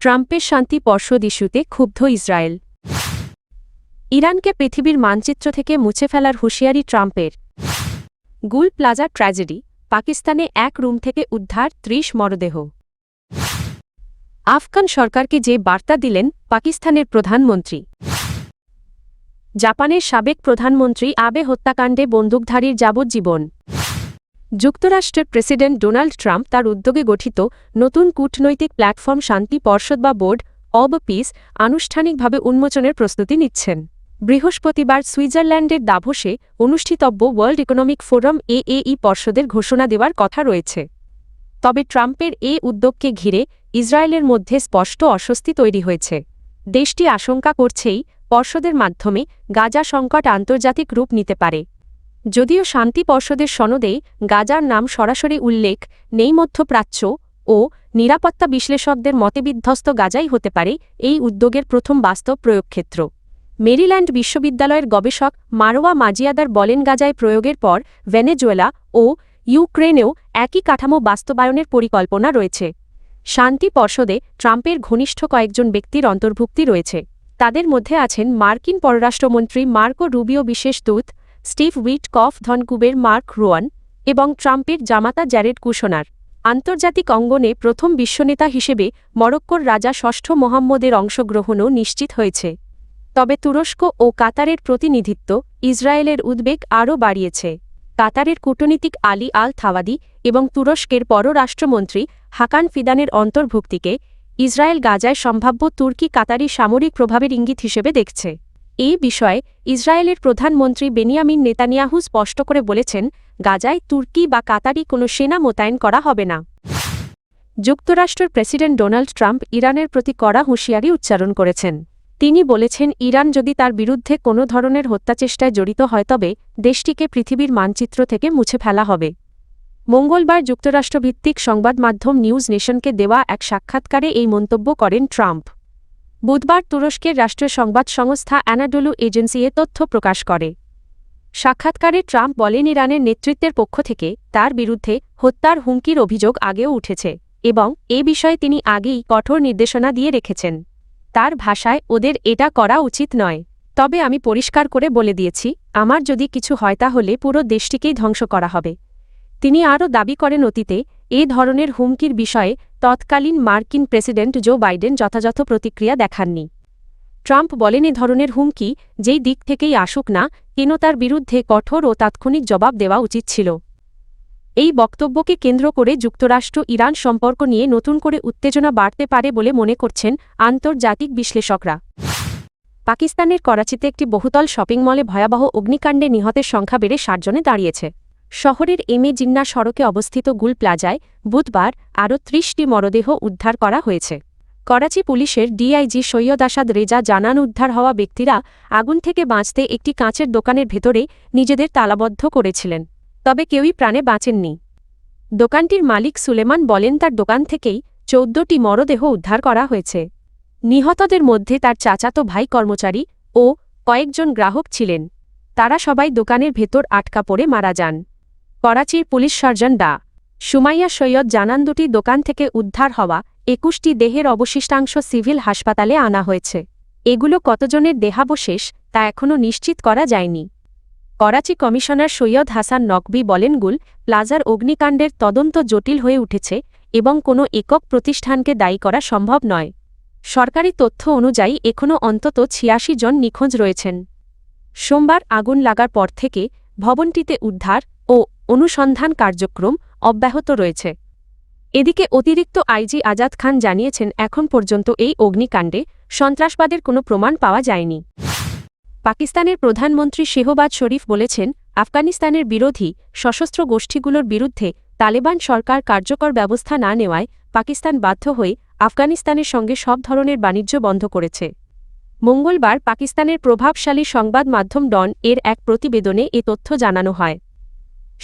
ট্রাম্পের শান্তি পর্ষদ ইস্যুতে ক্ষুব্ধ ইসরায়েল। ইরানকে পৃথিবীর মানচিত্র থেকে মুছে ফেলার হুঁশিয়ারি ট্রাম্পের। গুল প্লাজা ট্র্যাজেডি, পাকিস্তানে এক রুম থেকে উদ্ধার ৩০ মরদেহ। আফগান সরকারকে যে বার্তা দিলেন পাকিস্তানের প্রধানমন্ত্রী। জাপানের সাবেক প্রধানমন্ত্রী আবে হত্যাকাণ্ডে বন্দুকধারীর যাবজ্জীবন। যুক্তরাষ্ট্রের প্রেসিডেন্ট ডোনাল্ড ট্রাম্প তার উদ্যোগে গঠিত নতুন কূটনৈতিক প্ল্যাটফর্ম শান্তি পর্ষদ বা বোর্ড অব পিস আনুষ্ঠানিকভাবে উন্মোচনের প্রস্তুতি নিচ্ছেন। বৃহস্পতিবার সুইজারল্যান্ডের দাভোসে অনুষ্ঠিতব্য ওয়ার্ল্ড ইকোনমিক ফোরাম এএই পর্ষদের ঘোষণা দেওয়ার কথা রয়েছে। তবে ট্রাম্পের এ উদ্যোগকে ঘিরে ইসরায়েলের মধ্যে স্পষ্ট অস্বস্তি তৈরি হয়েছে। দেশটি আশঙ্কা করছেই পর্ষদের মাধ্যমে গাজা সংকট আন্তর্জাতিক রূপ নিতে পারে। যদিও শান্তি পর্ষদের সনদে গাজার নাম সরাসরি উল্লেখ নেই, মধ্যপ্রাচ্য ও নিরাপত্তা বিশ্লেষকদের মতে বিধ্বস্ত গাজাই হতে পারে এই উদ্যোগের প্রথম বাস্তব প্রয়োগক্ষেত্র। মেরিল্যান্ড বিশ্ববিদ্যালয়ের গবেষক মারোয়া মাজিয়াদার বলেন, গাজায় প্রয়োগের পর ভেনেজুয়েলা ও ইউক্রেনেও একই কাঠামো বাস্তবায়নের পরিকল্পনা রয়েছে। শান্তি পর্ষদে ট্রাম্পের ঘনিষ্ঠ কয়েকজন ব্যক্তির অন্তর্ভুক্তি রয়েছে। তাদের মধ্যে আছেন মার্কিন পররাষ্ট্রমন্ত্রী মার্কো রুবিও, বিশেষ দূত স্টিভ উইটকফ, ভ্যানকুভের মার্ক রোয়ান এবং ট্রাম্পের জামাতা জ্যারেড কুশনার। আন্তর্জাতিক অঙ্গনে প্রথম বিশ্বনেতা হিসেবে মরক্কোর রাজা ষষ্ঠ মোহাম্মদের অংশগ্রহণও নিশ্চিত হয়েছে। তবে তুরস্ক ও কাতারের প্রতিনিধিত্ব ইসরায়েলের উদ্বেগ আরও বাড়িয়েছে। কাতারের কূটনীতিক আলী আল থাওয়াদি এবং তুরস্কের পররাষ্ট্রমন্ত্রী হাকান ফিদানের অন্তর্ভুক্তিকে ইসরায়েল গাজায় সম্ভাব্য তুর্কি কাতারি সামরিক প্রভাবের ইঙ্গিত হিসেবে দেখছে। এই বিষয়ে ইসরায়েলের প্রধানমন্ত্রী বেনিয়ামিন নেতানিয়াহু স্পষ্ট করে বলেছেন, গাজায় তুর্কি বা কাতারি কোনো সেনা মোতায়েন করা হবে না। যুক্তরাষ্ট্রের প্রেসিডেন্ট ডোনাল্ড ট্রাম্প ইরানের প্রতি কড়া হুঁশিয়ারি উচ্চারণ করেছেন। তিনি বলেছেন, ইরান যদি তার বিরুদ্ধে কোনো ধরনের হত্যাচেষ্টায় জড়িত হয় তবে দেশটিকে পৃথিবীর মানচিত্র থেকে মুছে ফেলা হবে। মঙ্গলবার যুক্তরাষ্ট্রভিত্তিক সংবাদ মাধ্যম নিউজ নেশনকে দেওয়া এক সাক্ষাৎকারে এই মন্তব্য করেন ট্রাম্প। বুধবার তুরস্কের রাষ্ট্রীয় সংবাদ সংস্থা অ্যানাডোলু এজেন্সি এ তথ্য প্রকাশ করে। সাক্ষাৎকারে ট্রাম্প বলেন, ইরানের নেতৃত্বের পক্ষ থেকে তার বিরুদ্ধে হত্যার হুমকির অভিযোগ আগেও উঠেছে এবং এ বিষয়ে তিনি আগেই কঠোর নির্দেশনা দিয়ে রেখেছেন। তার ভাষায়, ওদের এটা করা উচিত নয়। তবে আমি পরিষ্কার করে বলে দিয়েছি, আমার যদি কিছু হয় তাহলে পুরো দেশটিকেই ধ্বংস করা হবে। তিনি আরও দাবি করেন, অতীতে এ ধরনের হুমকির বিষয়ে তৎকালীন মার্কিন প্রেসিডেন্ট জো বাইডেন যথাযথ প্রতিক্রিয়া দেখাননি। ট্রাম্প বলেন, এ ধরনের হুমকি যেই দিক থেকেই আসুক না কেন তার বিরুদ্ধে কঠোর ও তাৎক্ষণিক জবাব দেওয়া উচিত ছিল। এই বক্তব্যকে কেন্দ্র করে যুক্তরাষ্ট্র ইরান সম্পর্ক নিয়ে নতুন করে উত্তেজনা বাড়তে পারে বলে মনে করছেন আন্তর্জাতিক বিশ্লেষকরা। পাকিস্তানের করাচিতে একটি বহুতল শপিং মলে ভয়াবহ অগ্নিকাণ্ডে নিহতের সংখ্যা বেড়ে ৬০ জনে দাঁড়িয়েছে। শহরের এম এ জিন্নাহ সড়কে অবস্থিত গুল প্লাজায় বুধবার আরও ৩০টি মরদেহ উদ্ধার করা হয়েছে। করাচি পুলিশের ডিআইজি সৈয়দ আসাদ রেজা জানান, উদ্ধার হওয়া ব্যক্তিরা আগুন থেকে বাঁচতে একটি কাঁচের দোকানের ভেতরে নিজেদের তালাবদ্ধ করেছিলেন, তবে কেউই প্রাণে বাঁচেননি। দোকানটির মালিক সুলেমান বলেন, তার দোকান থেকেই ১৪টি মরদেহ উদ্ধার করা হয়েছে। নিহতদের মধ্যে তার চাচাতো ভাই, কর্মচারী ও কয়েকজন গ্রাহক ছিলেন। তারা সবাই দোকানের ভেতর আটকা পড়ে মারা যান। করাচির পুলিশ সার্জন ডা. সুমাইয়া সৈয়দ জানান, দুটি দোকান থেকে উদ্ধার হওয়া ২১টি দেহের অবশিষ্টাংশ সিভিল হাসপাতালে আনা হয়েছে। এগুলো কতজনের দেহাবশেষ তা এখনও নিশ্চিত করা যায়নি। করাচি কমিশনার সৈয়দ হাসান নকভি বলেন, গুল প্লাজার অগ্নিকাণ্ডের তদন্ত জটিল হয়ে উঠেছে এবং কোনো একক প্রতিষ্ঠানকে দায়ী করা সম্ভব নয়। সরকারি তথ্য অনুযায়ী এখনও অন্তত ৮৬ জন নিখোঁজ রয়েছেন। সোমবার আগুন লাগার পর থেকে ভবনটিতে উদ্ধার ও অনুসন্ধান কার্যক্রম অব্যাহত রয়েছে। এদিকে অতিরিক্ত আইজি আজাদ খান জানিয়েছেন, এখন পর্যন্ত এই অগ্নিকাণ্ডে সন্ত্রাসবাদের কোনো প্রমাণ পাওয়া যায়নি। পাকিস্তানের প্রধানমন্ত্রী শেহবাজ শরীফ বলেছেন, আফগানিস্তানের বিরোধী সশস্ত্র গোষ্ঠীগুলোর বিরুদ্ধে তালেবান সরকার কার্যকর ব্যবস্থা না নেওয়ায় পাকিস্তান বাধ্য হয়ে আফগানিস্তানের সঙ্গে সব ধরনের বাণিজ্য বন্ধ করেছে। মঙ্গলবার পাকিস্তানের প্রভাবশালী সংবাদ মাধ্যম ডন এর এক প্রতিবেদনে এ তথ্য জানানো হয়।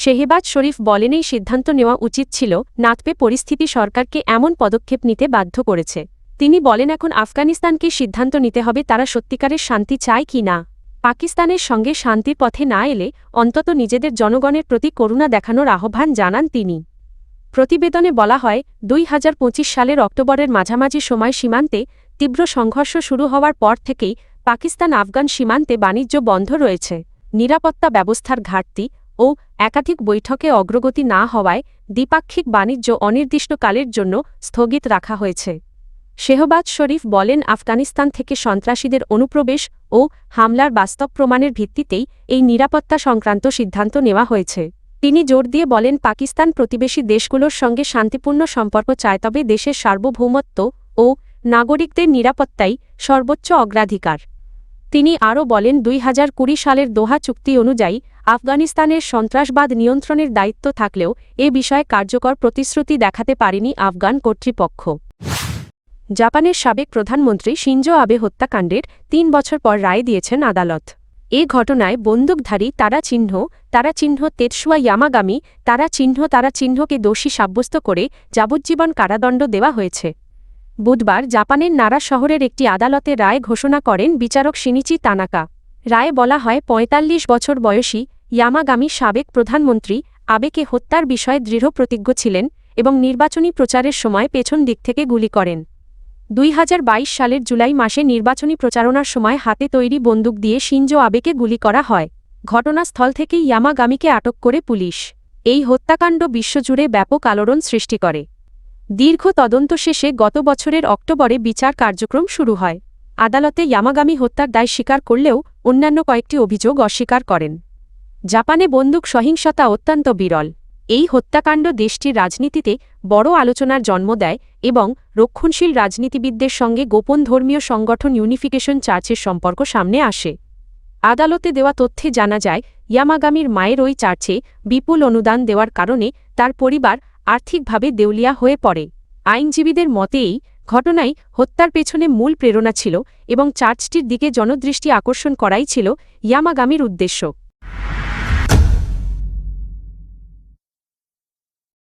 শেহবাজ শরীফ বলেন, এই সিদ্ধান্ত নেওয়া উচিত ছিল, নাতপে পরিস্থিতি সরকারকে এমন পদক্ষেপ নিতে বাধ্য করেছে। তিনি বলেন, এখন আফগানিস্তানকে সিদ্ধান্ত নিতে হবে তারা সত্যিকারের শান্তি চায় কি না। পাকিস্তানের সঙ্গে শান্তির পথে না এলে অন্তত নিজেদের জনগণের প্রতি করুণা দেখানোর আহ্বান জানান তিনি। প্রতিবেদনে বলা হয় 2025 সালের অক্টোবরের মাঝামাঝি সময় সীমান্তে তীব্র সংঘর্ষ শুরু হওয়ার পর থেকেই পাকিস্তান আফগান সীমান্তে বাণিজ্য বন্ধ রয়েছে। নিরাপত্তা ব্যবস্থার ঘাটতি ও একাধিক বৈঠকে অগ্রগতি না হওয়ায় দ্বিপাক্ষিক বাণিজ্য অনির্দিষ্টকালের জন্য স্থগিত রাখা হয়েছে। শেহবাজ শরীফ বলেন, আফগানিস্তান থেকে সন্ত্রাসীদের অনুপ্রবেশ ও হামলার বাস্তব প্রমাণের ভিত্তিতেই এই নিরাপত্তা সংক্রান্ত সিদ্ধান্ত নেওয়া হয়েছে। তিনি জোর দিয়ে বলেন, পাকিস্তান প্রতিবেশী দেশগুলোর সঙ্গে শান্তিপূর্ণ সম্পর্ক চায়, তবে দেশের সার্বভৌমত্ব ও নাগরিকদের নিরাপত্তাই সর্বোচ্চ অগ্রাধিকার। তিনি আরও বলেন, 2020 সালের দোহা চুক্তি অনুযায়ী আফগানিস্তানের সন্ত্রাসবাদ নিয়ন্ত্রণের দায়িত্ব থাকলেও এ বিষয়ে কার্যকর প্রতিশ্রুতি দেখাতে পারেনি আফগান কর্তৃপক্ষ। জাপানের সাবেক প্রধানমন্ত্রী শিনজো আবে হত্যাকাণ্ডের 3 বছর পর রায় দিয়েছেন আদালত। এ ঘটনায় বন্দুকধারী তারা চিহ্ন তেতসুয়া ইয়ামাগামি তারা চিহ্নকে দোষী সাব্যস্ত করে যাবজ্জীবন কারাদণ্ড দেওয়া হয়েছে। বুধবার জাপানের নারা শহরের একটি আদালতে রায় ঘোষণা করেন বিচারক শিনিচি তানাকা। রায়ে বলা হয়, 45 বছর বয়সী ইয়ামাগামি সাবেক প্রধানমন্ত্রী আবেকে হত্যার বিষয়ে দৃঢ়প্রতিজ্ঞ ছিলেন এবং নির্বাচনী প্রচারের সময় পেছন দিক থেকে গুলি করেন। 2022 সালের জুলাই মাসে নির্বাচনী প্রচারণার সময় হাতে তৈরি বন্দুক দিয়ে শিনজো আবেকে গুলি করা হয়। ঘটনাস্থল থেকেই ইয়ামাগামিকে আটক করে পুলিশ। এই হত্যাকাণ্ড বিশ্বজুড়ে ব্যাপক আলোড়ন সৃষ্টি করে। দীর্ঘ তদন্ত শেষে গত বছরের অক্টোবরে বিচার কার্যক্রম শুরু হয়। আদালতে ইয়ামাগামি হত্যার দায় স্বীকার করলেও অন্যান্য কয়েকটি অভিযোগ অস্বীকার করেন। জাপানে বন্দুক সহিংসতা অত্যন্ত বিরল। এই হত্যাকাণ্ড দেশটির রাজনীতিতে বড় আলোচনার জন্ম দেয় এবং রক্ষণশীল রাজনীতিবিদদের সঙ্গে গোপন ধর্মীয় সংগঠন ইউনিফিকেশন চার্চের সম্পর্ক সামনে আসে। আদালতে দেওয়া তথ্যে জানা যায়, ইয়ামাগামির মায়ের ওই চার্চে বিপুল অনুদান দেওয়ার কারণে তার পরিবার আর্থিকভাবে দেউলিয়া হয়ে পড়ে। আইনজীবীদের মতে এই ঘটনাই হত্যার পেছনে মূল প্রেরণা ছিল এবং চার্চটির দিকে জনদৃষ্টি আকর্ষণ করাই ছিল ইয়ামাগামির উদ্দেশ্য।